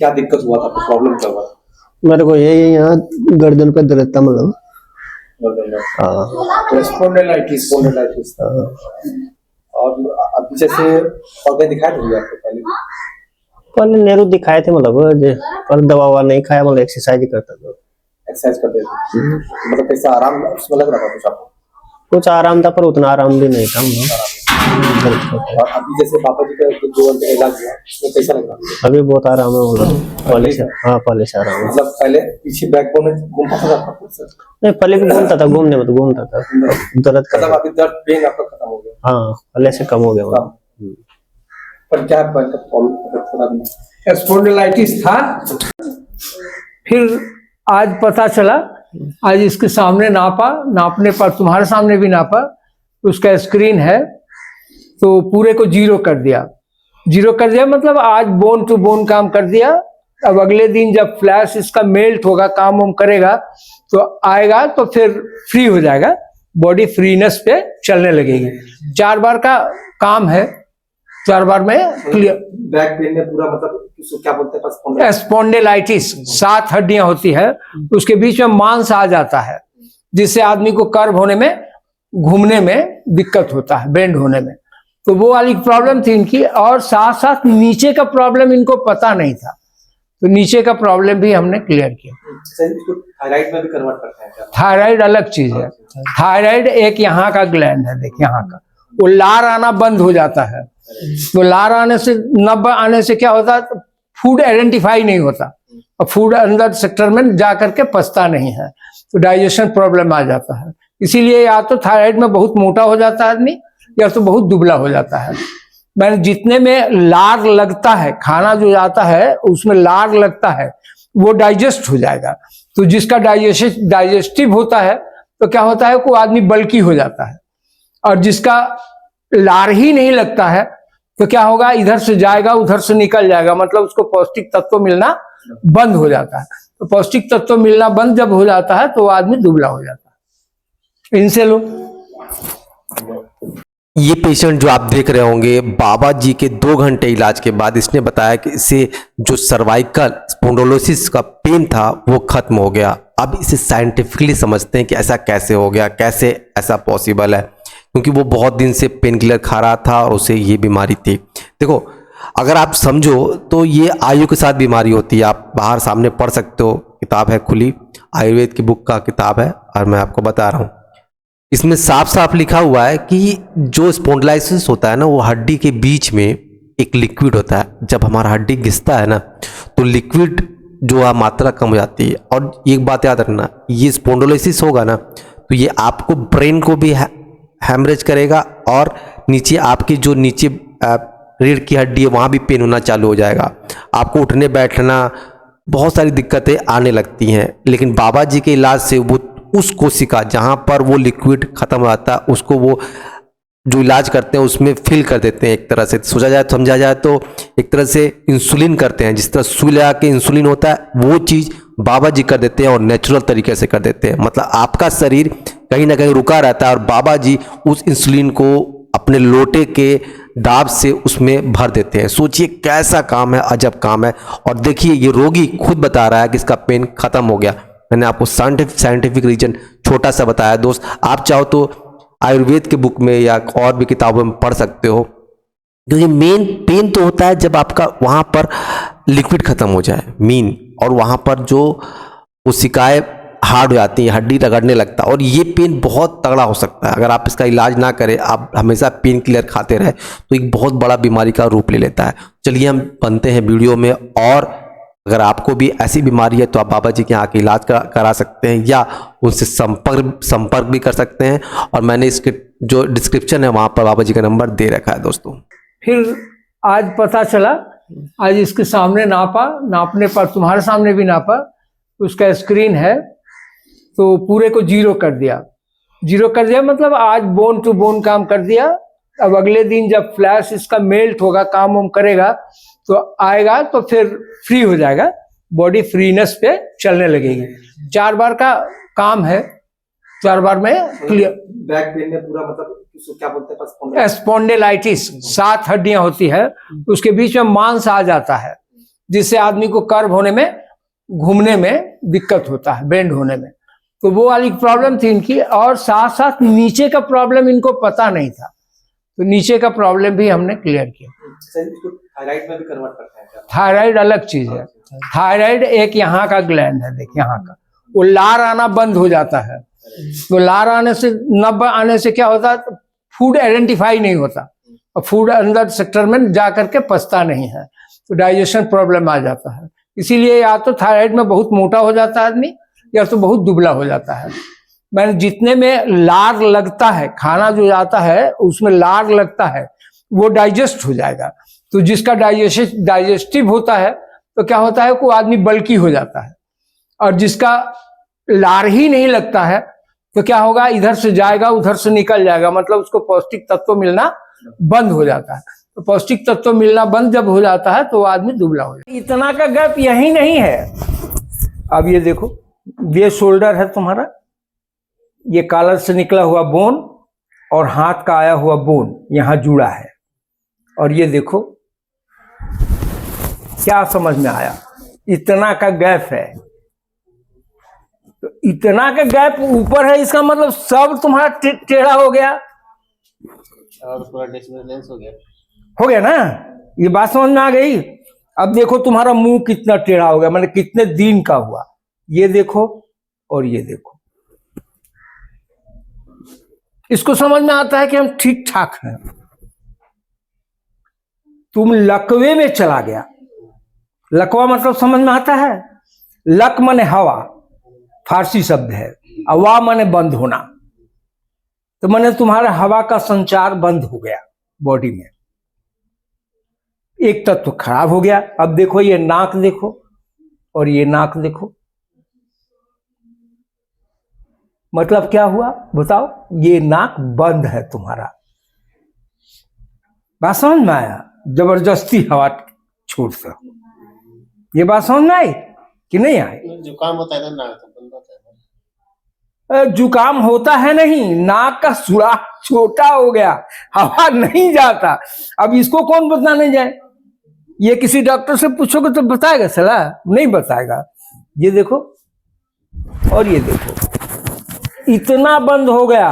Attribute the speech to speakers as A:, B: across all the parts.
A: क्या दिक्कत हुआ था, प्रॉब्लम क्या हुआ था?
B: मेरे को यही यहाँ गर्दन पे दर्द था, मतलब
A: स्पॉन्डिलाइटिस। और अब जैसे और क्या दिखाया था आपको
B: पहले नेहरू दिखाए थे, मतलब पर दवा नहीं खाया, मतलब एक्सरसाइज करता था।
A: एक्सरसाइज करते थे, मतलब कैसा आराम उसमें लग रहा था कुछ आपको?
B: कुछ आराम था, पर उतना आराम भी नहीं था।
A: और अभी जैसे पापा जी का 2 घंटे का इलाज हुआ, उसमें कैसा लग रहा है?
B: अभी बहुत आराम है, मतलब पहले से। हाँ, पहले से आराम है।
A: मतलब पहले पीछे बैकबोन में घूमता था
B: नहीं, पहले भी घूमता था, घूमने में तो घूमता था, दर्द का।
A: मतलब अभी दर्द पेन आपका खत्म हो गया?
B: हाँ, पहले से कम हो गया।
A: पर क्या प्रॉब्लम?
C: स्पॉन्डिलाइटिस था, फिर आज पता चला, आज इसके सामने नापा, नापने पर तुम्हारे सामने भी नापा, उसका स्क्रीन है तो पूरे को जीरो कर दिया। जीरो कर दिया मतलब आज बोन टू बोन काम कर दिया। अब अगले दिन जब फ्लैश इसका मेल्ट होगा, काम वाम करेगा तो आएगा, तो फिर फ्री हो जाएगा, बॉडी फ्रीनेस पे चलने लगेगी। 4 बार का काम है, 4 बार में क्लियर।
A: बैक पेन में पूरा मतलब क्या बोलते हैं?
C: स्पॉन्डिलाइटिस 7 हड्डियां होती है, उसके बीच में मांस आ जाता है, जिससे आदमी को कर्व होने में, घूमने में दिक्कत होता है, बेंड होने में। तो वो वाली प्रॉब्लम थी इनकी, और साथ साथ नीचे का प्रॉब्लम इनको पता नहीं था, तो नीचे का प्रॉब्लम भी हमने क्लियर किया।
A: थायराइड में भी कन्वर्ट करते हैं क्या?
C: थायराइड अलग चीज है। थायराइड एक यहाँ का ग्लैंड है, देखिए यहाँ का, वो लार आना बंद हो जाता है। तो लार आने से, न आने से क्या होता है, फूड आइडेंटिफाई नहीं होता, और फूड अंदर सेक्टर में जा करके पचता नहीं है, तो डाइजेशन प्रॉब्लम आ जाता है। इसीलिए या तो थायराइड में बहुत मोटा हो जाता है आदमी, या तो बहुत दुबला हो जाता है। मैंने जितने में लार लगता है, खाना जो जाता है उसमें लार लगता है, वो डाइजेस्ट हो जाएगा। तो जिसका डाइजेस्टिव होता है तो क्या होता है, कोई आदमी बल्की हो जाता है, और जिसका लार ही नहीं लगता है तो क्या होगा, इधर से जाएगा उधर से निकल जाएगा, मतलब उसको पौष्टिक तत्व मिलना बंद हो जाता है। तो पौष्टिक तत्व मिलना बंद जब हो जाता है तो आदमी दुबला हो जाता है। इनसे लो
D: ये पेशेंट जो आप देख रहे होंगे, बाबा जी के 2 घंटे इलाज के बाद इसने बताया कि इसे जो सर्वाइकल स्पॉन्डिलोसिस का पेन था वो खत्म हो गया। अब इसे साइंटिफिकली समझते हैं कि ऐसा कैसे हो गया, कैसे ऐसा पॉसिबल है, क्योंकि वो बहुत दिन से पेन किलर खा रहा था और उसे ये बीमारी थी। देखो, अगर आप समझो तो ये आयु के साथ बीमारी होती है। आप बाहर सामने पढ़ सकते हो, किताब है खुली, आयुर्वेद की बुक का किताब है, और मैं आपको बता रहा हूँ, इसमें साफ साफ लिखा हुआ है कि जो स्पॉन्डिलाइटिस होता है ना, वो हड्डी के बीच में एक लिक्विड होता है। जब हमारा हड्डी घिसता है ना, तो लिक्विड जो है मात्रा कम हो जाती है। और एक बात याद रखना, ये स्पॉन्डिलोसिस होगा ना तो ये आपको ब्रेन को भी हैमरेज करेगा, और नीचे आपकी जो नीचे रीढ़ की हड्डी है वहाँ भी पेन होना चालू हो जाएगा। आपको उठने बैठना बहुत सारी दिक्कतें आने लगती हैं। लेकिन बाबा जी के इलाज से वो उस कोशिका जहाँ पर वो लिक्विड खत्म हो जाता है, उसको वो जो इलाज करते हैं उसमें फिल कर देते हैं। एक तरह से सोचा जाए, समझा जाए तो एक तरह से इंसुलिन करते हैं। जिस तरह सुई लगा के इंसुलिन होता है, वो चीज़ बाबा जी कर देते हैं, और नेचुरल तरीके से कर देते हैं। मतलब आपका शरीर कहीं ना कहीं रुका रहता है, और बाबा जी उस इंसुलिन को अपने लोटे के दाब से उसमें भर देते हैं। सोचिए कैसा काम है, अजब काम है। और देखिए, ये रोगी खुद बता रहा है कि इसका पेन खत्म हो गया। मैंने आपको साइंटिफिक रीजन छोटा सा बताया दोस्त। आप चाहो तो आयुर्वेद के बुक में या और भी किताबों में पढ़ सकते हो, क्योंकि मेन पेन तो होता है जब आपका वहाँ पर लिक्विड खत्म हो जाए मीन, और वहाँ पर जो कोशिकाएं हार्ड हो जाती हैं, हड्डी रगड़ने लगता है, और ये पेन बहुत तगड़ा हो सकता है। अगर आप इसका इलाज ना करें, आप हमेशा पेन किलर खाते रहे, तो एक बहुत बड़ा बीमारी का रूप ले लेता है। चलिए हम बनते हैं वीडियो में, और अगर आपको भी ऐसी बीमारी है तो आप बाबा जी के यहाँ के इलाज करा सकते हैं, या उनसे संपर्क भी कर सकते हैं। और मैंने इसके जो डिस्क्रिप्शन है वहाँ पर बाबा जी का नंबर दे रखा है दोस्तों।
C: फिर आज पता चला, आज इसके सामने नापा, नापने पर तुम्हारे सामने भी नापा, उसका स्क्रीन है तो पूरे को जीरो कर दिया। जीरो कर दिया मतलब आज बोन टू बोन काम कर दिया। अब अगले दिन जब फ्लैश इसका मेल्ट होगा, काम वाम करेगा तो आएगा, तो फिर फ्री हो जाएगा, बॉडी फ्रीनेस पे चलने लगेगी। 4 बार का काम है, 4 बार में क्लियर।
A: बैक पेन में पूरा मतलब क्या बोलते हैं?
C: स्पॉन्डिलाइटिस 7 हड्डियां होती है, उसके बीच में मांस आ जाता है, जिससे आदमी को कर्व होने में, घूमने में दिक्कत होता है, बेंड होने में। तो वो वाली प्रॉब्लम थी इनकी, और साथ साथ नीचे का प्रॉब्लम इनको पता नहीं था, तो नीचे का प्रॉब्लम भी हमने क्लियर किया।
A: इसको थायराइड में भी कन्वर्ट करते हैं क्या?
C: थायराइड अलग चीज है। थायराइड एक यहाँ का ग्लैंड है, देखिए यहाँ का, वो लार आना बंद हो जाता है। तो लार आने से, नब आने से क्या होता है, फूड आइडेंटिफाई नहीं होता, और फूड अंदर सेक्टर में जा करके पचता नहीं है, तो डाइजेशन प्रॉब्लम आ जाता है। इसीलिए या तो थायराइड में बहुत मोटा हो जाता है आदमी, या तो बहुत दुबला हो जाता है। मैंने जितने में लार लगता है, खाना जो जाता है उसमें लार लगता है, वो डाइजेस्ट हो जाएगा। तो जिसका डाइजेस्टिव होता है तो क्या होता है, कोई आदमी बल्की हो जाता है, और जिसका लार ही नहीं लगता है तो क्या होगा, इधर से जाएगा उधर से निकल जाएगा, मतलब उसको पौष्टिक तत्व मिलना बंद हो जाता है। तो पौष्टिक तत्व मिलना बंद जब हो जाता है तो आदमी दुबला हो जाता है। इतना का गैप यही नहीं है। अब ये देखो, ये शोल्डर है तुम्हारा, ये कॉलर से निकला हुआ बोन और हाथ का आया हुआ बोन यहां जुड़ा है, और ये देखो क्या समझ में आया, इतना का गैप है। तो इतना का गैप ऊपर है, इसका मतलब सब तुम्हारा टेढ़ा हो गया,
B: और पूरा डिसबैलेंस
C: हो गया ना। ये बात समझ में आ गई। अब देखो तुम्हारा मुंह कितना टेढ़ा हो गया, मतलब कितने दिन का हुआ, ये देखो और ये देखो। इसको समझ में आता है कि हम ठीक ठाक हैं। तुम लकवे में चला गया, लकवा मतलब समझ में आता है, लक माने हवा, फारसी शब्द है, अवा माने बंद होना। तो माने तुम्हारा हवा का संचार बंद हो गया बॉडी में, एक तत्व खराब हो गया। अब देखो ये नाक देखो और ये नाक देखो, मतलब क्या हुआ बताओ, ये नाक बंद है तुम्हारा। बात समझ में आया, जबरदस्ती हवा छोड़ता, ये बात समझ में आई कि नहीं आई?
B: जुकाम होता है ना, नाक तो बंद होता है।
C: जुकाम होता है नहीं, नाक का सुराख छोटा हो गया, हवा नहीं जाता। अब इसको कौन बताने जाए, ये किसी डॉक्टर से पूछोगे तो बताएगा सलाह? नहीं बताएगा। ये देखो और ये देखो, इतना बंद हो गया।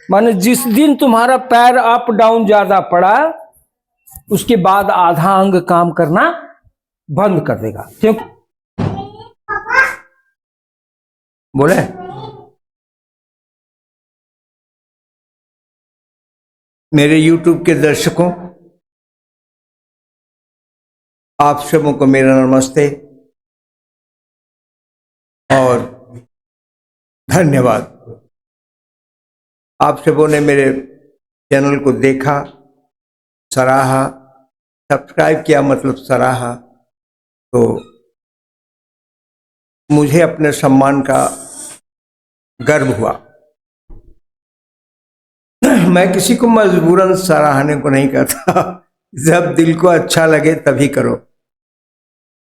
C: माने जिस दिन तुम्हारा पैर अप डाउन ज्यादा पड़ा, उसके बाद आधा अंग काम करना बंद कर देगा। क्योंकि बोले मेरे YouTube के दर्शकों, आप सबों को मेरा नमस्ते और धन्यवाद। आप सबों ने मेरे चैनल को देखा, सराहा, सब्सक्राइब किया, मतलब सराहा, तो मुझे अपने सम्मान का गर्व हुआ। मैं किसी को मजबूरन सराहने को नहीं कहता, जब दिल को अच्छा लगे तभी करो।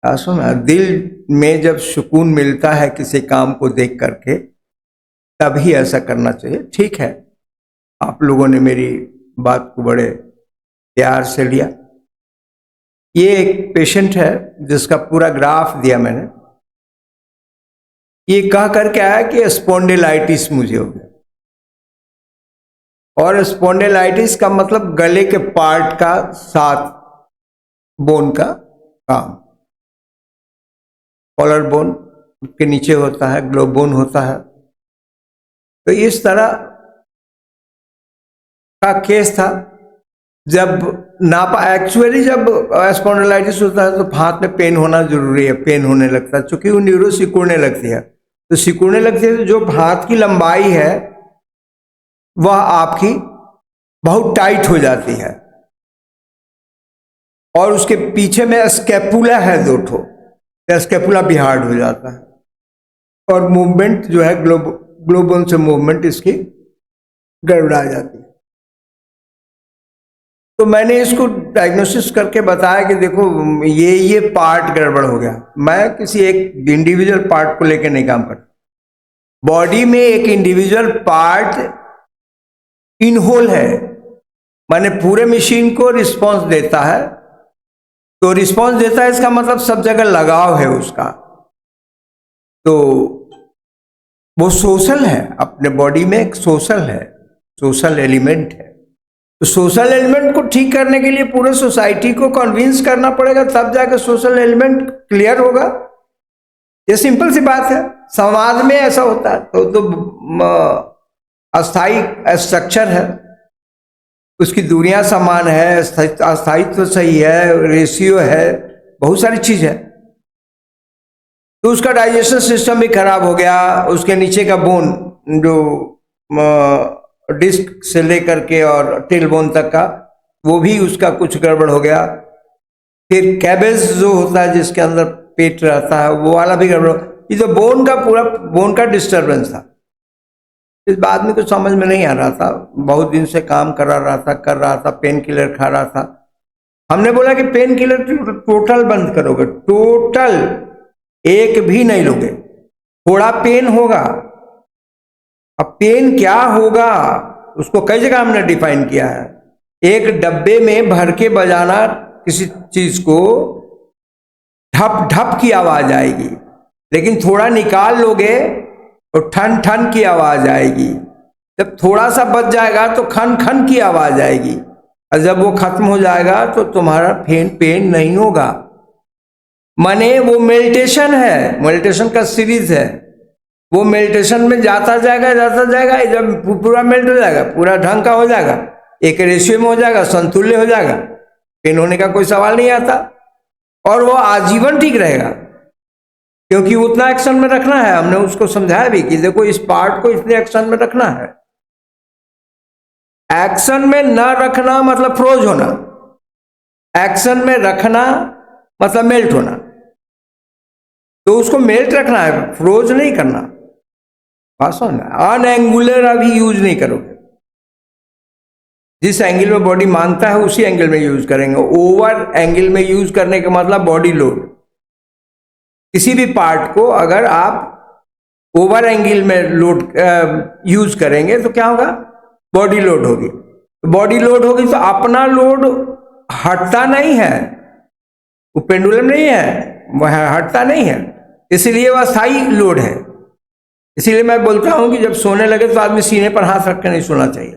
C: सुना, दिल में जब सुकून मिलता है किसी काम को देख करके, तभी ऐसा करना चाहिए। ठीक है, आप लोगों ने मेरी बात को बड़े प्यार से लिया। ये एक पेशेंट है जिसका पूरा ग्राफ दिया मैंने, ये कह करके आया कि स्पॉन्डिलाइटिस मुझे हो गया, और स्पॉन्डिलाइटिस का मतलब गले के पार्ट का साथ बोन का काम, कॉलर बोन के नीचे होता है, ग्लो बोन होता है। तो इस तरह का केस था। जब नापा, एक्चुअली जब स्पॉन्डिलाइटिस होता है तो हाथ में पेन होना जरूरी है, पेन होने लगता है, क्योंकि वो न्यूरो सिकुड़ने लगती है। तो सिकुड़ने लगती है तो जो हाथ की लंबाई है वह आपकी बहुत टाइट हो जाती है, और उसके पीछे में स्कैपुला है, दो ठो, स्कैपुला भी हार्ड हो जाता है, और मूवमेंट जो है ग्लोबोन से मूवमेंट इसकी गड़बड़ा जाती है। तो मैंने इसको डायग्नोसिस करके बताया कि देखो ये पार्ट गड़बड़ हो गया। मैं किसी एक इंडिविजुअल पार्ट को लेकर नहीं काम करता, बॉडी में एक इंडिविजुअल पार्ट इनहोल है, माने पूरे मशीन को रिस्पांस देता है। तो रिस्पांस देता है, इसका मतलब सब जगह लगाव है उसका। तो वो सोशल है, अपने बॉडी में एक सोशल है, सोशल एलिमेंट है। तो सोशल एलिमेंट को ठीक करने के लिए पूरे सोसाइटी को कन्विंस करना पड़ेगा, तब जाकर सोशल एलिमेंट क्लियर होगा। ये सिंपल सी बात है, समाज में ऐसा होता है। तो अस्थाई स्ट्रक्चर है, उसकी दूरियां समान है, अस्थायित्व सही है, रेशियो है, बहुत सारी चीज है। तो उसका डाइजेशन सिस्टम भी खराब हो गया, उसके नीचे का बोन जो डिस्क से लेकर के और टेल बोन तक का, वो भी उसका कुछ गड़बड़ हो गया। फिर कैबेज जो होता है जिसके अंदर पेट रहता है, वो वाला भी गड़बड़। ये तो बोन का पूरा बोन का डिस्टर्बेंस था। इस बात में कुछ समझ में नहीं आ रहा था, बहुत दिन से काम कर रहा था, पेन किलर खा रहा था। हमने बोला कि पेन किलर टोटल बंद करोगे, टोटल एक भी नहीं लोगे, थोड़ा पेन होगा। अब पेन क्या होगा उसको कई जगह हमने डिफाइन किया है। एक डब्बे में भर के बजाना किसी चीज को, ढप ढप की आवाज आएगी, लेकिन थोड़ा निकाल लोगे तो ठन ठन की आवाज आएगी। जब थोड़ा सा बच जाएगा तो खन खन की आवाज आएगी, और जब वो खत्म हो जाएगा तो तुम्हारा पेन नहीं होगा। माने वो मेडिटेशन है, मेडिटेशन का सीरीज है। वो मेडिटेशन में जाता जाएगा, जब पूरा मेल्ट हो जाएगा, पूरा ढंग का हो जाएगा, एक रेशियो में हो जाएगा, संतुल्य हो जाएगा, पेन होने का कोई सवाल नहीं आता, और वो आजीवन ठीक रहेगा। क्योंकि उतना एक्शन में रखना है, हमने उसको समझाया भी कि देखो इस पार्ट को इतने एक्शन में रखना है। एक्शन में न रखना मतलब फ्रोज होना, एक्शन में रखना मतलब मेल्ट होना। तो उसको मेल्ट रखना है, फ्रोज नहीं करना। पास होना, अनएंगुलर अभी यूज नहीं करोगे। जिस एंगल में बॉडी मांगता है उसी एंगल में यूज करेंगे। ओवर एंगल में यूज करने का मतलब बॉडी लोड। किसी भी पार्ट को अगर आप ओवर एंगल में लोड यूज करेंगे तो क्या होगा, बॉडी लोड होगी। बॉडी लोड होगी तो अपना लोड हटता नहीं है, वो पेंडुलम नहीं है, वह हटता नहीं है, इसलिए वह स्थायी लोड है। इसीलिए मैं बोलता हूं कि जब सोने लगे तो आदमी सीने पर हाथ रख कर नहीं सोना चाहिए,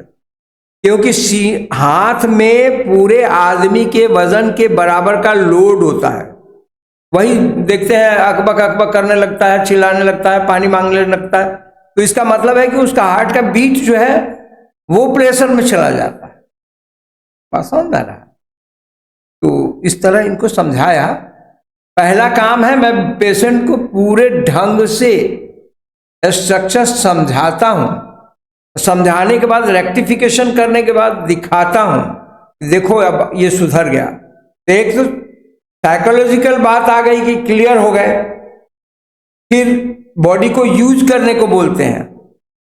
C: क्योंकि हाथ में पूरे आदमी के वजन के बराबर का लोड होता है। वही देखते हैं अकबक अकबक करने लगता है, चिल्लाने लगता है, पानी मांगने लगता है, तो इसका मतलब है कि उसका हार्ट का बीट जो है वो प्रेशर में चला जाता है। बात समझ आ रहा है? तो इस तरह इनको समझाया। पहला काम है, मैं पेशेंट को पूरे ढंग से स्ट्रक्चर समझाता हूं, समझाने के बाद रेक्टिफिकेशन करने के बाद दिखाता हूं, देखो अब ये सुधर गया। तो एक तो साइकोलॉजिकल बात आ गई कि क्लियर हो गए। फिर बॉडी को यूज करने को बोलते हैं,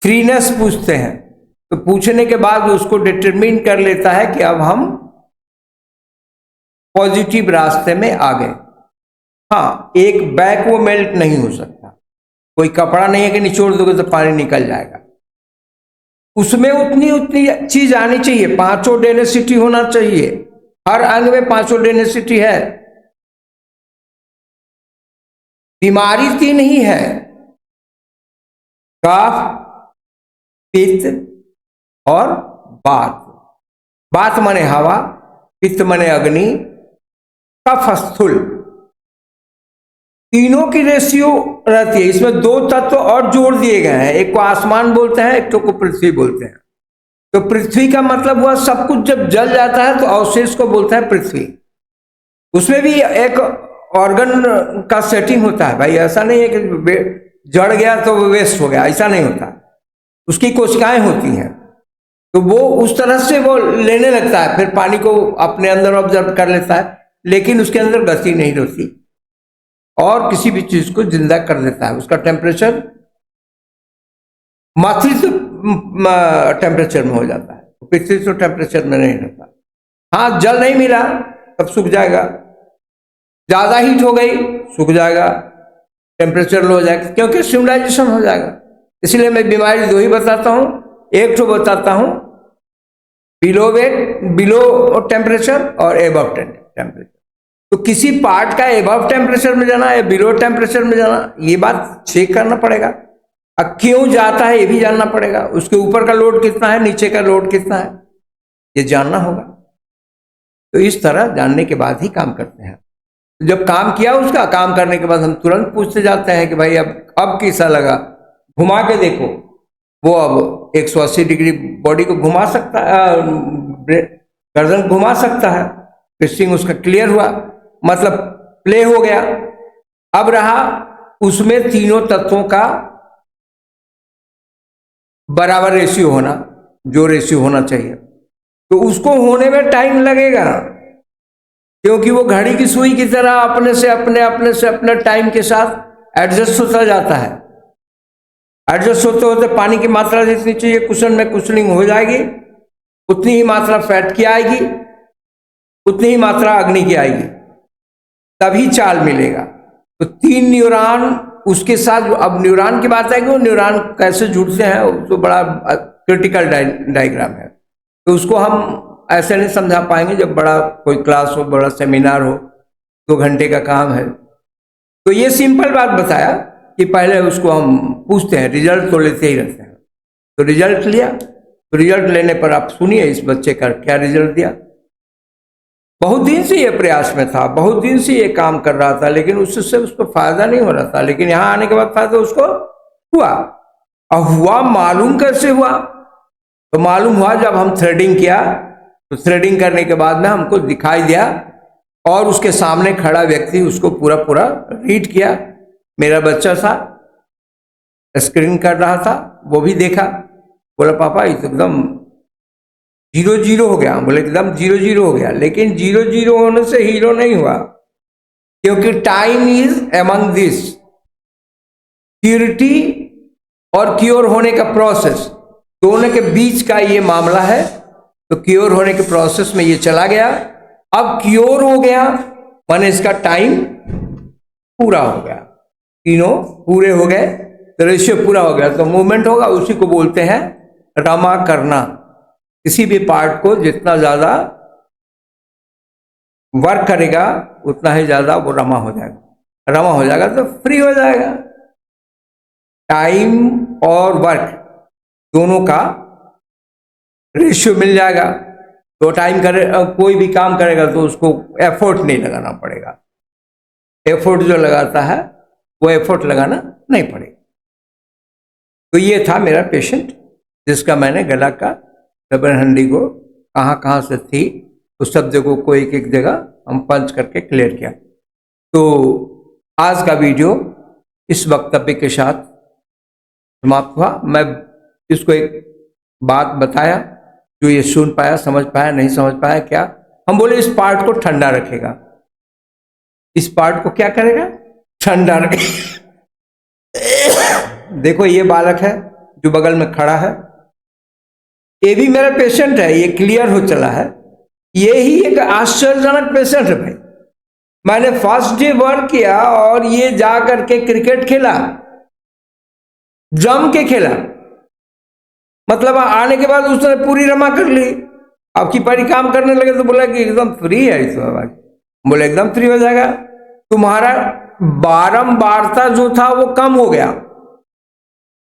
C: फ्रीनेस पूछते हैं, तो पूछने के बाद उसको डिटरमिन कर लेता है कि अब हम पॉजिटिव रास्ते में आ गए। हाँ, एक बैक वो मेल्ट नहीं हो सकता, कोई कपड़ा नहीं है कि निचोड़ दोगे तो पानी निकल जाएगा। उसमें उतनी चीज आनी चाहिए, पांचों डेंसिटी होना चाहिए, हर अंग में पांचों डेंसिटी है। बीमारी तीन ही है, कफ, पित्त और वात। वात माने हवा, पित्त माने अग्नि, कफ स्थूल। तीनों की रेशियो रहती है। इसमें दो तत्व और जोड़ दिए गए हैं, एक को आसमान बोलते हैं, एक को पृथ्वी बोलते हैं। तो पृथ्वी का मतलब हुआ सब कुछ जब जल जाता है तो अवशेष को बोलता है पृथ्वी। उसमें भी एक ऑर्गन का सेटिंग होता है भाई, ऐसा नहीं है कि जड़ गया तो वेस्ट हो गया, ऐसा नहीं होता। उसकी कोशिकाएं होती हैं, तो वो उस तरह से वो लेने लगता है, फिर पानी को अपने अंदर ऑब्जर्व कर लेता है, लेकिन उसके अंदर गति नहीं रहती और किसी भी चीज को जिंदा कर देता है। उसका टेम्परेचर मातृत्व टेम्परेचर में हो जाता है, पृथ्वी तो टेम्परेचर में नहीं रहता। हाँ, जल नहीं मिला तब सूख जाएगा, ज्यादा हीट हो गई सूख जाएगा, टेम्परेचर लो हो जाएगा, क्योंकि सिविलाइजेशन हो जाएगा। इसलिए मैं बीमारी दो ही बताता हूं, एक तो बताता हूं बिलो टेम्परेचर और एबव टेम्परेचर। तो किसी पार्ट का एबव टेम्परेचर में जाना या बिलो टेम्परेचर में जाना, ये बात चेक करना पड़ेगा। अब क्यों जाता है ये भी जानना पड़ेगा, उसके ऊपर का लोड कितना है, नीचे का लोड कितना है, ये जानना होगा। तो इस तरह जानने के बाद ही काम करते हैं। जब काम किया उसका, काम करने के बाद हम तुरंत पूछते जाते हैं कि भाई अब कैसा लगा, घुमा के देखो। वो अब 180 डिग्री बॉडी को घुमा सकता है, गर्दन घुमा सकता है। ट्विस्टिंग उसका क्लियर हुआ, मतलब प्ले हो गया। अब रहा उसमें तीनों तत्वों का बराबर रेशियो होना, जो रेशियो होना चाहिए, तो उसको होने में टाइम लगेगा, क्योंकि वो घड़ी की सुई की तरह अपने से अपने टाइम के साथ एडजस्ट होता जाता है। एडजस्ट होते होते पानी की मात्रा जितनी चाहिए कुशन में कुशनिंग हो जाएगी, उतनी ही मात्रा फैट की आएगी, उतनी ही मात्रा अग्नि की आएगी, तभी चाल मिलेगा। तो 3 न्यूरॉन उसके साथ, अब न्यूरॉन की बात है कि वो न्यूरॉन कैसे जुड़ते हैं तो बड़ा क्रिटिकल डायग्राम है, तो उसको हम ऐसे नहीं समझा पाएंगे। जब बड़ा कोई क्लास हो, बड़ा सेमिनार हो, 2 घंटे का काम है, तो ये सिंपल बात बताया कि पहले उसको हम पूछते हैं, रिजल्ट तो लेते ही रहते हैं। तो रिजल्ट लिया, तो रिजल्ट लेने पर आप सुनिए इस बच्चे का क्या रिजल्ट दिया। बहुत दिन से ये प्रयास में था, बहुत दिन से ये काम कर रहा था, लेकिन उससे उसको फायदा नहीं हो रहा था, लेकिन यहाँ आने के बाद फायदा उसको हुआ। और हुआ मालूम कैसे हुआ, तो मालूम हुआ जब हम थ्रेडिंग किया, तो थ्रेडिंग करने के बाद में हमको दिखाई दिया और उसके सामने खड़ा व्यक्ति उसको पूरा रीड किया। मेरा बच्चा था, स्क्रीन कर रहा था, वो भी देखा, बोला पापा ये तो एकदम 0-0 हो गया। बोले एकदम 0-0 हो गया, लेकिन 0-0 होने से हीरो नहीं हुआ, क्योंकि time is among this. Purity और क्योर होने का प्रोसेस, दोनों के बीच का ये मामला है। तो क्योर होने के प्रोसेस में ये चला गया, अब क्योर हो गया माने इसका टाइम पूरा हो गया, तीनों पूरे हो गए, तो रेशियो पूरा हो गया, तो मूवमेंट होगा। उसी को बोलते हैं रमा करना। किसी भी पार्ट को जितना ज्यादा वर्क करेगा उतना ही ज्यादा वो रमा हो जाएगा। रमा हो जाएगा तो फ्री हो जाएगा। टाइम और वर्क दोनों का रेशियो मिल जाएगा, तो टाइम करे, कोई भी काम करेगा तो उसको एफर्ट नहीं लगाना पड़ेगा। एफर्ट जो लगाता है वो एफर्ट लगाना नहीं पड़ेगा। तो ये था मेरा पेशेंट, जिसका मैंने गला का रबर हंडी को कहाँ से थी उस सब जगहों को एक जगह हम पंच करके क्लियर किया। तो आज का वीडियो इस वक्तव्य के साथ समाप्त हुआ। मैं इसको एक बात बताया, जो ये सुन पाया, समझ पाया, नहीं समझ पाया क्या, हम बोले इस पार्ट को ठंडा रखेगा। इस पार्ट को क्या करेगा, ठंडा रखेगा। देखो ये बालक है जो बगल में खड़ा है, ये भी मेरा पेशेंट है, ये क्लियर हो चला है। ये ही एक आश्चर्यजनक पेशेंट है भाई। मैंने फर्स्ट डे वर्क किया और ये जा करके क्रिकेट खेला, जम के खेला, मतलब आने के बाद उसने पूरी रमा कर ली। अब की पारी काम करने लगे तो बोला कि एकदम फ्री है इस बार। बोले एकदम फ्री हो जाएगा, तुम्हारा बारंबारता जो था वो कम हो गया,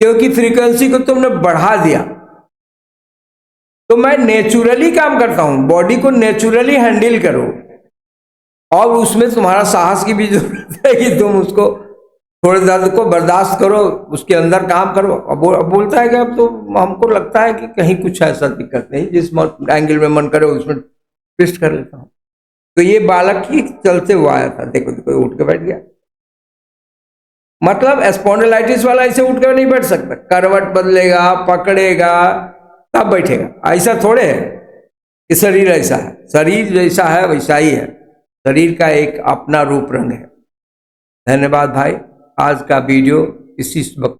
C: क्योंकि फ्रीक्वेंसी को तुमने बढ़ा दिया। तो मैं नेचुरली काम करता हूं, बॉडी को नेचुरली हैंडल करो, और उसमें तुम्हारा साहस की भी जरूरत है कि तुम उसको थोड़े दर्द को बर्दाश्त करो, उसके अंदर काम करो। अब बोलता है कि अब तो हमको लगता है कि कहीं कुछ ऐसा दिक्कत नहीं, जिस एंगल में मन करे उसमें ट्विस्ट कर लेता हूं। तो ये बालक ही चलते हुआ आया था, देखो देखो उठ के बैठ गया। मतलब स्पॉन्डिलाइटिस वाला ऐसे उठ कर नहीं बैठ सकता, करवट बदलेगा, पकड़ेगा, तब बैठेगा। ऐसा थोड़े है कि शरीर ऐसा है, शरीर जैसा है वैसा ही है, शरीर का एक अपना रूप रंग है। धन्यवाद भाई। आज का वीडियो इसी वक्त